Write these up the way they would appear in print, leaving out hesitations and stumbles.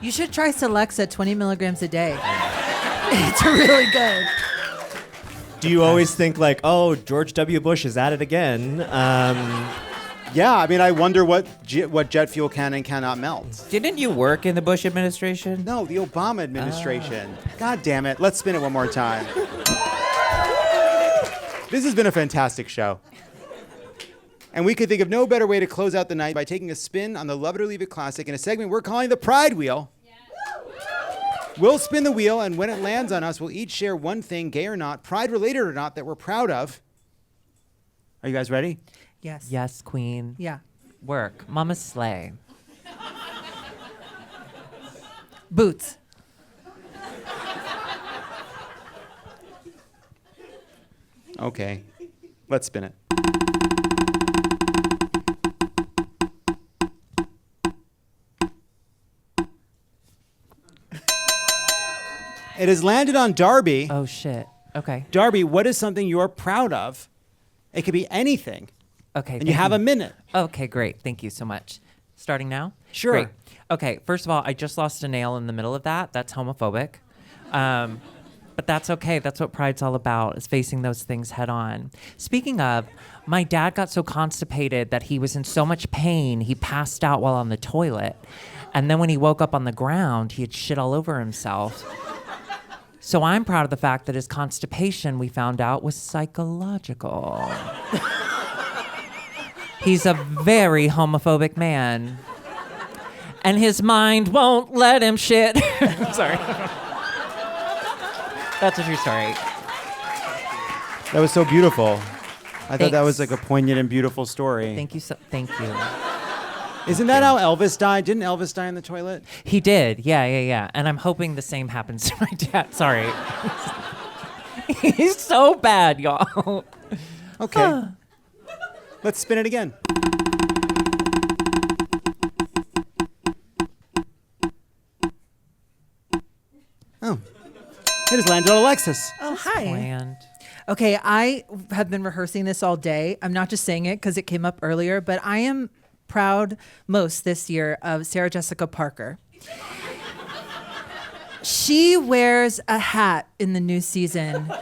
You should try Celexa 20 milligrams a day. It's really good. Do you always think like, oh, George W. Bush is at it again? Yeah, I mean, I wonder what jet fuel can and cannot melt. Didn't you work in the Bush administration? No, the Obama administration. God damn it. Let's spin it one more time. This has been a fantastic show. And we could think of no better way to close out the night by taking a spin on the Love It or Leave It Classic in a segment we're calling the Pride Wheel. We'll spin the wheel, and when it lands on us, we'll each share one thing, gay or not, pride-related or not, that we're proud of. Are you guys ready? Yes. Yes, Queen. Yeah. Work. Mama slay. Boots. Okay. Let's spin it. It has landed on Darby. Oh, shit. Okay. Darby, what is something you're proud of? It could be anything. Okay. And you have a minute. Okay, great. Thank you so much. Starting now? Sure. Great. Okay, first of all, I just lost a nail in the middle of that. That's homophobic. But that's okay. That's what Pride's all about, is facing those things head on. Speaking of, my dad got so constipated that he was in so much pain, he passed out while on the toilet. And then when he woke up on the ground, he had shit all over himself. So I'm proud of the fact that his constipation, we found out, was psychological. He's a very homophobic man. And his mind won't let him shit. Sorry. That's a true story. That was so beautiful. I thought that Thanks. was like a poignant and beautiful story. Thank you. Isn't that how Elvis died? Didn't Elvis die in the toilet? He did. Yeah. And I'm hoping the same happens to my dad. Sorry. He's so bad, y'all. Okay. Let's spin it again. Oh. It has landed on Alexis. Oh, hi. Planned. Okay, I have been rehearsing this all day. I'm not just saying it because it came up earlier, but I am proud most this year of Sarah Jessica Parker. She wears a hat in the new season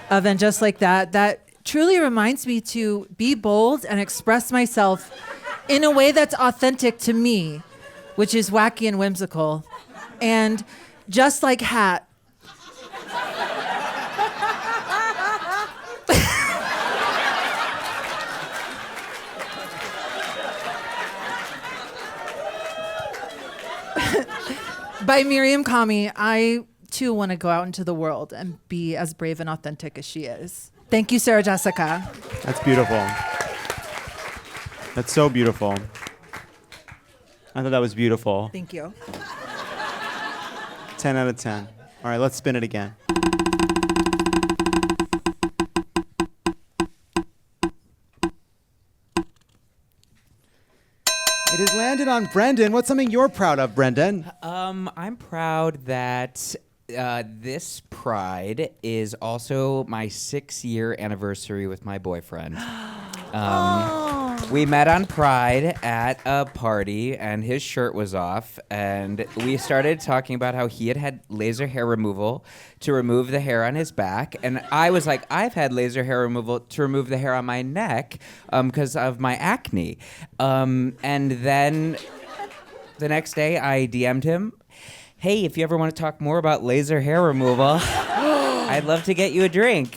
of And Just Like That truly reminds me to be bold and express myself in a way that's authentic to me, which is wacky and whimsical. And just like hat, by Miriam Kami, I too want to go out into the world and be as brave and authentic as she is. Thank you, Sarah Jessica. That's beautiful. That's so beautiful. I thought that was beautiful. Thank you. 10 out of 10. All right, let's spin it again. It has landed on Brendan. What's something you're proud of, Brendan? I'm proud that this Pride is also my 6-year anniversary with my boyfriend. We met on Pride at a party, and his shirt was off, and we started talking about how he had laser hair removal to remove the hair on his back, and I was like, I've had laser hair removal to remove the hair on my neck because of my acne. And then the next day, I DM'd him, hey, if you ever want to talk more about laser hair removal, I'd love to get you a drink.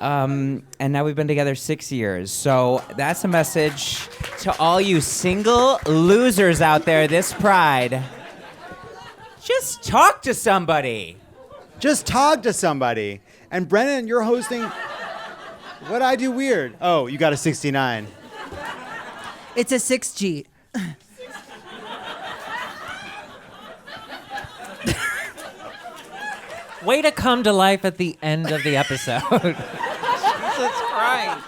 And now we've been together 6 years. So that's a message to all you single losers out there this Pride. Just talk to somebody. Just talk to somebody. And Brendan, you're hosting What I Do Weird. Oh, you got a 69. It's a 6G. Way to come to life at the end of the episode. Jesus Christ.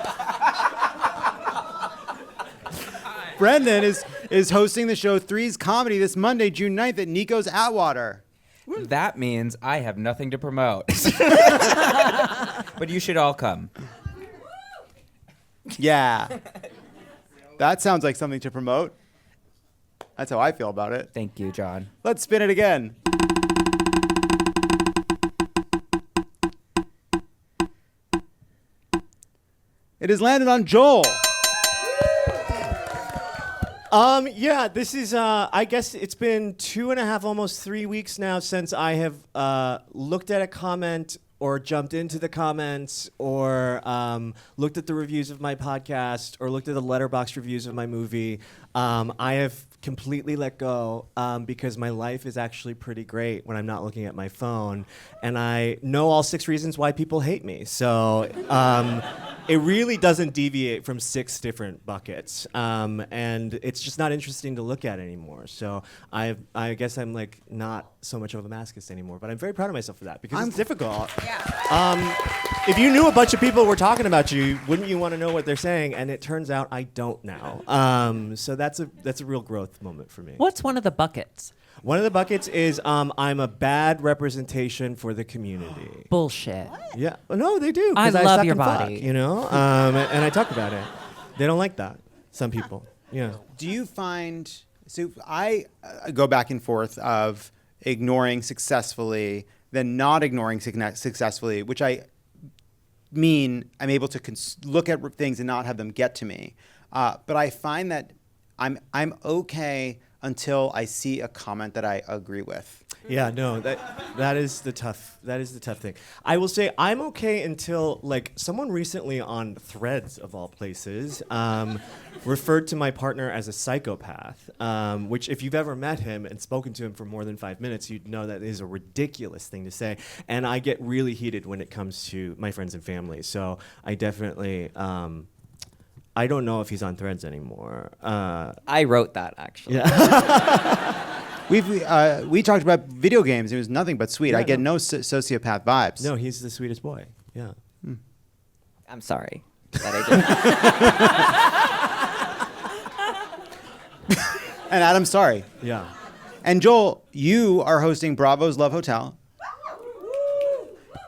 Brendan is hosting the show Three's Comedy this Monday, June 9th at Nico's Atwater. That means I have nothing to promote. But you should all come. Yeah. That sounds like something to promote. That's how I feel about it. Thank you, John. Let's spin it again. It has landed on Joel. Yeah, this is, I guess it's been 2.5, almost 3 weeks now since I have looked at a comment or jumped into the comments or looked at the reviews of my podcast or looked at the Letterboxd reviews of my movie. I have completely let go because my life is actually pretty great when I'm not looking at my phone. And I know all 6 reasons why people hate me. So it really doesn't deviate from 6 different buckets. And it's just not interesting to look at anymore. So I guess I'm like not so much of a masochist anymore. But I'm very proud of myself for that because it's difficult. Yeah. If you knew a bunch of people were talking about you, wouldn't you want to know what they're saying? And it turns out I don't now. So that's a real growth moment for me. What's one of the buckets? One of the buckets is I'm a bad representation for the community. Bullshit. Yeah. No, they do. I 'cause love suck your and fuck, body. you know? And I talk about it. They don't like that. Some people. Yeah. Do you find, so I go back and forth of ignoring successfully, then not ignoring successfully, which I mean I'm able to look at things and not have them get to me. But I find that I'm okay until I see a comment that I agree with. Yeah, no, that is the tough thing. I will say I'm okay until like someone recently on Threads of all places referred to my partner as a psychopath, which if you've ever met him and spoken to him for more than 5 minutes, you'd know that is a ridiculous thing to say. And I get really heated when it comes to my friends and family. So I definitely I don't know if he's on Threads anymore. I wrote that, actually. Yeah. We talked about video games. It was nothing but sweet. Yeah, I get no sociopath vibes. No, he's the sweetest boy. Yeah. I'm sorry that I did. And Adam, sorry. Yeah. And Joel, you are hosting Bravo's Love Hotel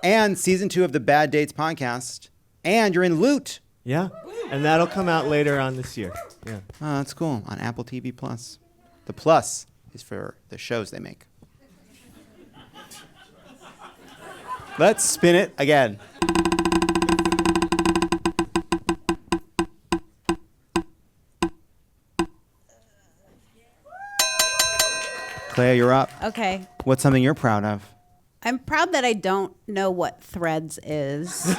and season 2 of the Bad Dates podcast, and you're in Loot. Yeah. And that'll come out later on this year. Yeah. Oh, that's cool. On Apple TV Plus. The plus is for the shows they make. Let's spin it again. Clea, you're up. Okay. What's something you're proud of? I'm proud that I don't know what Threads is.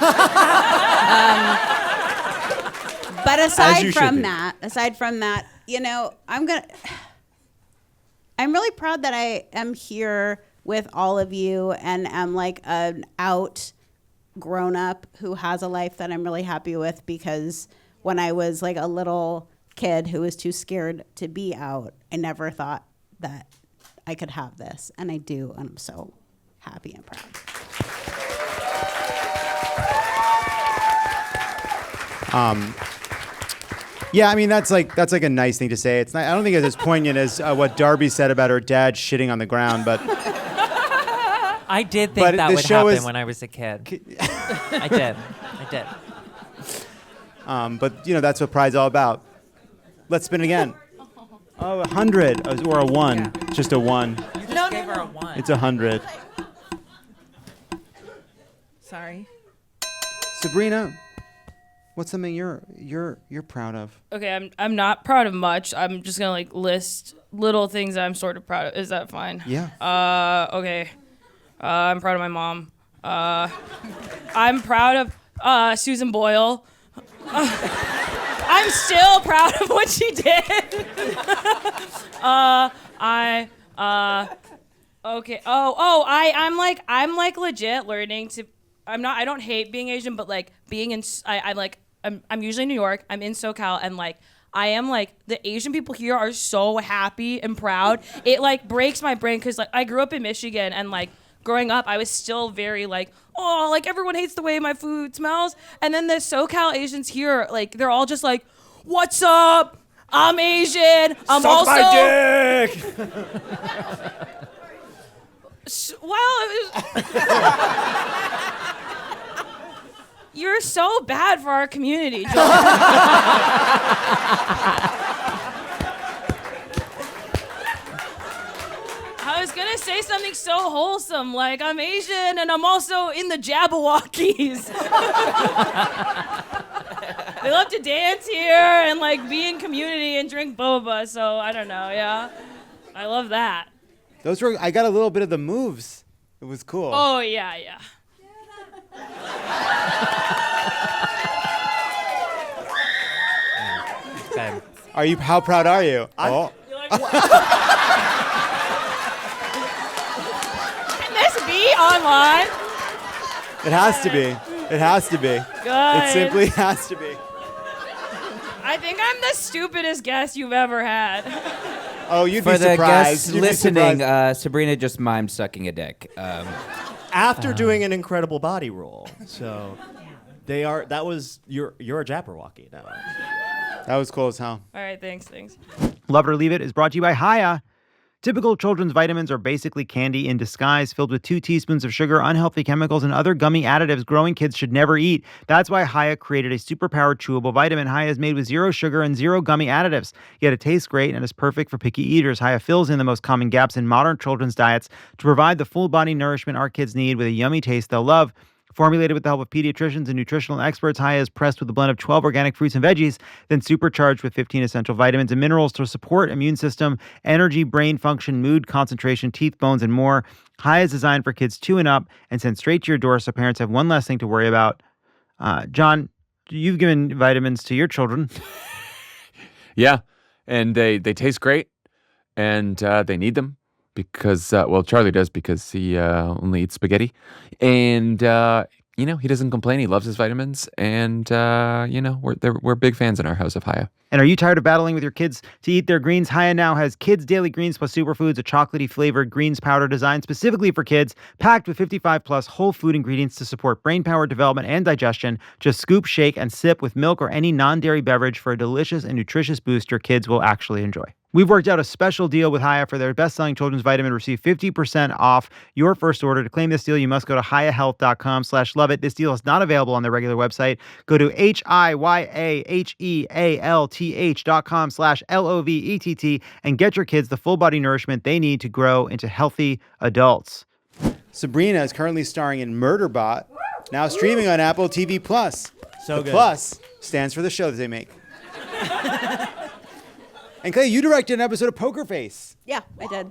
But aside from that, you know, I'm really proud that I am here with all of you and am like an out grown up who has a life that I'm really happy with, because when I was like a little kid who was too scared to be out, I never thought that I could have this, and I do, and I'm so happy and proud. Yeah, I mean that's like a nice thing to say. It's not, I don't think it's as poignant as what Darby said about her dad shitting on the ground, but I did think But that the would show happen is- when I was a kid. I did. but you know that's what Pride's all about. Let's spin it again. Oh, 100 or a 1, Yeah. just a 1. You just gave her a 1. It's 100. Sorry. Sabrina, what's something you're proud of? Okay, I'm not proud of much. I'm just gonna like list little things I'm sort of proud of. Is that fine? Yeah. Okay. I'm proud of my mom. I'm proud of Susan Boyle. I'm still proud of what she did. Okay. I'm like legit learning to. I don't hate being Asian, but like being in. I'm usually in New York. I'm in SoCal, and like I am like the Asian people here are so happy and proud. It like breaks my brain because like I grew up in Michigan, and like growing up, I was still very like, oh, like everyone hates the way my food smells. And then the SoCal Asians here, like they're all just like, what's up? I'm Asian. I'm Suck also. my dick! You're so bad for our community, Joel. say something so wholesome, like I'm Asian and I'm also in the Jabberwockies. They love to dance here and like be in community and drink boba. So I don't know, yeah. I love that. I got a little bit of the moves. It was cool. Oh yeah. Okay. How proud are you? Can this be online? It has to be. It has to be. Good. It simply has to be. I think I'm the stupidest guest you've ever had. Oh, you'd For be the surprised. guests You'd be listening, surprised. Sabrina just mimed sucking a dick. After doing an incredible body roll. So you're a Jabberwocky now. That was cool as hell. All right, thanks. Love It or Leave It is brought to you by Haya. Typical children's vitamins are basically candy in disguise, filled with 2 teaspoons of sugar, unhealthy chemicals, and other gummy additives growing kids should never eat. That's why Haya created a superpowered chewable vitamin. Haya is made with 0 sugar and 0 gummy additives. Yet it tastes great and is perfect for picky eaters. Haya fills in the most common gaps in modern children's diets to provide the full body nourishment our kids need with a yummy taste they'll love. Formulated with the help of pediatricians and nutritional experts, Haya is pressed with a blend of 12 organic fruits and veggies, then supercharged with 15 essential vitamins and minerals to support immune system, energy, brain function, mood, concentration, teeth, bones, and more. Haya is designed for kids 2 and up and sent straight to your door so parents have one less thing to worry about. John, you've given vitamins to your children. Yeah, and they taste great, and they need them. Because, Charlie does because he only eats spaghetti. And, he doesn't complain. He loves his vitamins. And, we're big fans in our house of Haya. And are you tired of battling with your kids to eat their greens? Haya now has Kids Daily Greens plus Superfoods, a chocolatey flavored greens powder designed specifically for kids, packed with 55 plus whole food ingredients to support brain power development and digestion. Just scoop, shake, and sip with milk or any non-dairy beverage for a delicious and nutritious boost your kids will actually enjoy. We've worked out a special deal with Haya for their best-selling children's vitamin. Receive 50% off your first order. To claim this deal, you must go to HayaHealth.com/loveit. This deal is not available on their regular website. Go to HIYAHEALTH.com/LOVETT and get your kids the full body nourishment they need to grow into healthy adults. Sabrina is currently starring in Murderbot, now streaming on Apple TV+. So the good. Plus stands for the show that they make. And Clea, you directed an episode of Poker Face. Yeah, I did.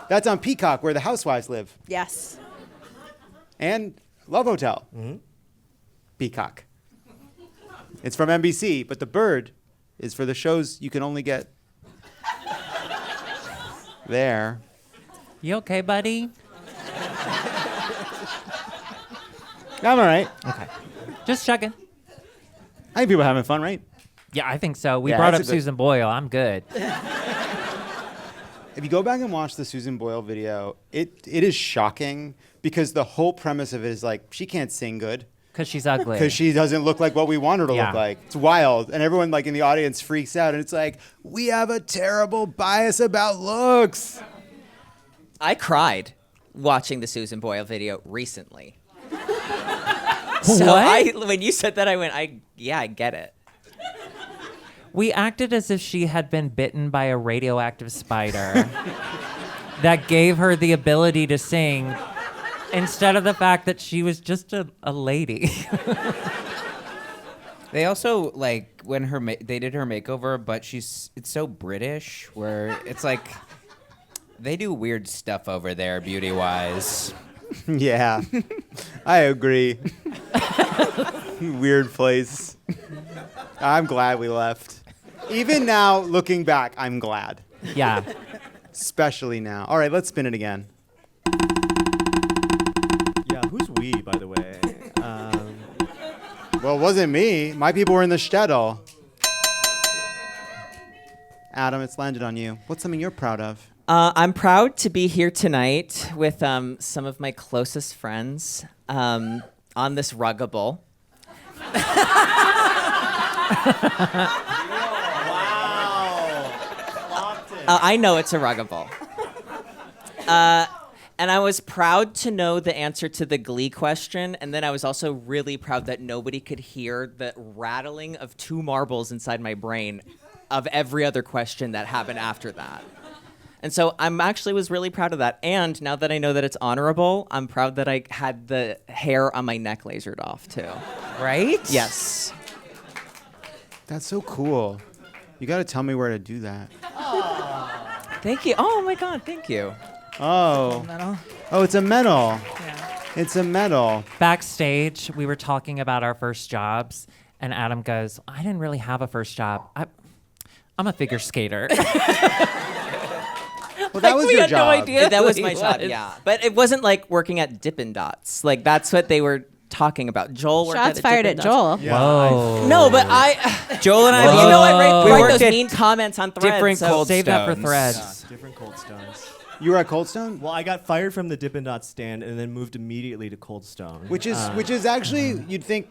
That's on Peacock, where the housewives live. Yes. And Love Hotel. Mm-hmm. Peacock. It's from NBC, but the bird is for the shows you can only get there. You okay, buddy? I'm all right. Okay. Just checking. I think people are having fun, right? Yeah, I think so. We Yeah, brought that's up a good- Susan Boyle. I'm good. If you go back and watch the Susan Boyle video, it is shocking because the whole premise of it is like, she can't sing good. Because she's ugly. Because she doesn't look like what we want her to Yeah. look like. It's wild. And everyone like in the audience freaks out. And it's like, we have a terrible bias about looks. I cried watching the Susan Boyle video recently. What? When you said that, I went, I get it. We acted as if she had been bitten by a radioactive spider that gave her the ability to sing instead of the fact that she was just a lady. They also, like, when they did her makeover, but it's so British, where it's like, they do weird stuff over there, beauty-wise. Yeah, I agree. Weird place. I'm glad we left. Even now, looking back, I'm glad. Yeah. Especially now. All right, let's spin it again. Yeah, who's we, by the way? Well, it wasn't me. My people were in the shtetl. Adam, it's landed on you. What's something you're proud of? I'm proud to be here tonight with some of my closest friends on this ruggable. I know it's a ruggable. And I was proud to know the answer to the Glee question, and then I was also really proud that nobody could hear the rattling of 2 marbles inside my brain of every other question that happened after that. And so I'm actually was really proud of that. And now that I know that it's honorable, I'm proud that I had the hair on my neck lasered off too. Right? Yes. That's so cool. You got to tell me where to do that. Thank you. Oh my God, thank you. Oh. Medal. Oh, it's a medal. It's a medal. Backstage, we were talking about our first jobs, and Adam goes, I didn't really have a first job. I'm a figure skater. Well, that was We your had job. no idea that was He my job, was. yeah. But it wasn't like working at Dippin' Dots. Like that's what they were talking about. Joel worked Shots at fired Dippin' at Dots. Joel. Whoa. No, but Joel and I, Whoa. you know, I We write worked those at mean comments on threads. different so Cold Save that for Stones. threads. Different Cold Stones. You were at Cold Stone? Well, I got fired from the Dippin' Dots stand and then moved immediately to Cold Stone. Which is actually you'd think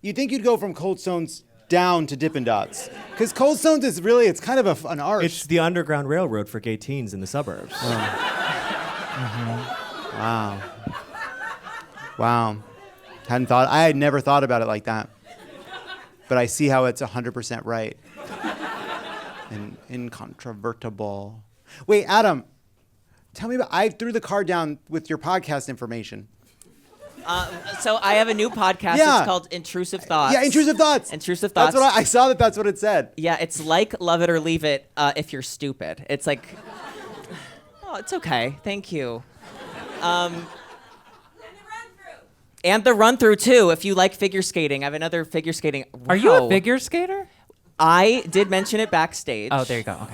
you'd go from Cold Stones down to Dippin' Dots, because Cold Stones is really it's kind of an arch. It's the Underground Railroad for gay teens in the suburbs. Wow. I had never thought about it like that, but I see how it's 100% right and incontrovertible. Wait, Adam, tell me about. I threw the card down with your podcast information. So I have a new podcast. Yeah. It's called Intrusive Thoughts. Yeah, intrusive thoughts. Intrusive Thoughts. That's what I saw. That's what it said. Yeah, it's like Love It or Leave It if you're stupid. It's like, oh, it's okay. Thank you. And the run through too. If you like figure skating, I have another figure skating. Are you a Wow. figure skater? I did mention it backstage. Oh, there you go.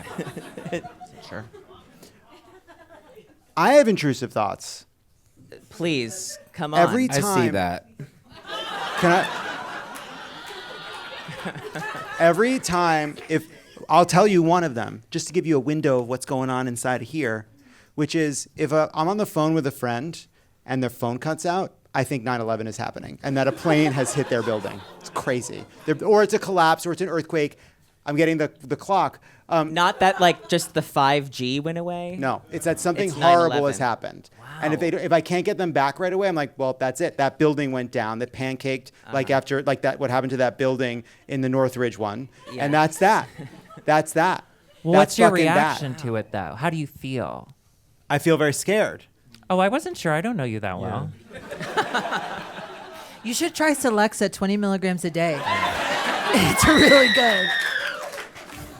Okay. Sure. I have intrusive thoughts. Please come on. Every I time. see that. Can I? Every time, if I'll tell you one of them, just to give you a window of what's going on inside of here, which is if I'm on the phone with a friend and their phone cuts out, I think 9/11 is happening and that a plane has hit their building. It's crazy. Or it's a collapse or it's an earthquake. I'm getting the clock. Not that like just the 5G went away. No, it's that something It's horrible has 9/11. happened. And if I can't get them back right away, I'm like, well, that's it. That building went down. That pancaked like after like that. What happened to that building in the Northridge one? Yeah. And that's that. That's that. Well, That's what's your fucking that. reaction to it, though? How do you feel? I feel very scared. Oh, I wasn't sure. I don't know you that well. You should try Celexa 20 milligrams a day. It's really good.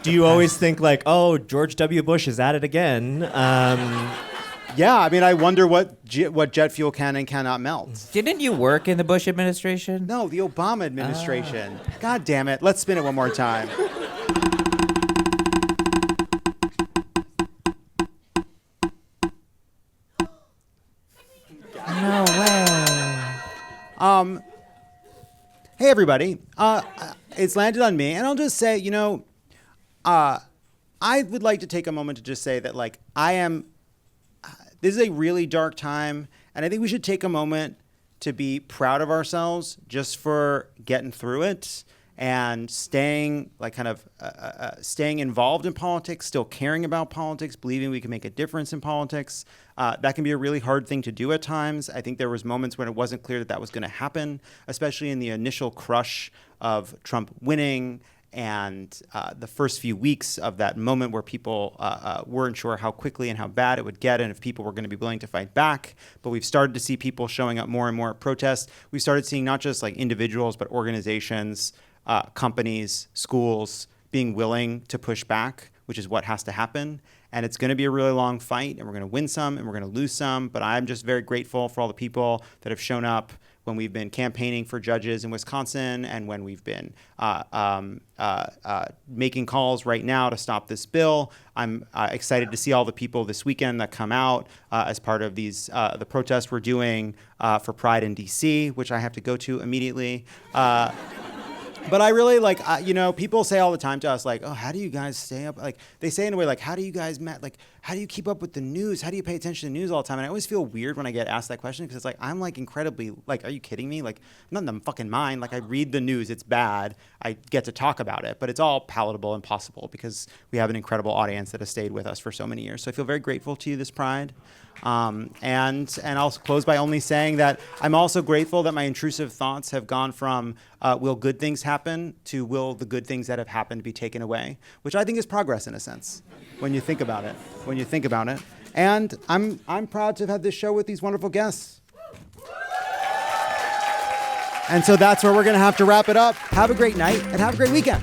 Do you always think like, oh, George W. Bush is at it again? Yeah, I mean, I wonder what jet fuel can and cannot melt. Didn't you work in the Bush administration? No, the Obama administration. God damn it. Let's spin it one more time. No way. Hey, everybody. It's landed on me, and I'll just say, I would like to take a moment to just say that, like, this is a really dark time, and I think we should take a moment to be proud of ourselves just for getting through it and staying, like, staying involved in politics, still caring about politics, believing we can make a difference in politics. That can be a really hard thing to do at times. I think there was moments when it wasn't clear that was going to happen, especially in the initial crush of Trump winning and the first few weeks of that moment where people weren't sure how quickly and how bad it would get and if people were going to be willing to fight back. But we've started to see people showing up more and more at protests. We started seeing not just like individuals, but organizations, companies, schools being willing to push back, which is what has to happen. And it's going to be a really long fight, and we're going to win some, and we're going to lose some. But I'm just very grateful for all the people that have shown up when we've been campaigning for judges in Wisconsin, and when we've been making calls right now to stop this bill. I'm excited to see all the people this weekend that come out as part of these the protests we're doing for Pride in DC, which I have to go to immediately. But I really like, people say all the time to us, like, oh, how do you guys stay up? Like, they say in a way, like, how do you guys, how do you keep up with the news? How do you pay attention to the news all the time? And I always feel weird when I get asked that question because it's like, I'm like incredibly, like, are you kidding me? Like, I'm not in the fucking mind. Like, I read the news. It's bad. I get to talk about it. But it's all palatable and possible because we have an incredible audience that has stayed with us for so many years. So I feel very grateful to you this Pride. And I'll close by only saying that I'm also grateful that my intrusive thoughts have gone from will good things happen to will the good things that have happened be taken away, which I think is progress in a sense when you think about it. And I'm proud to have had this show with these wonderful guests. And so that's where we're going to have to wrap it up. Have a great night and have a great weekend.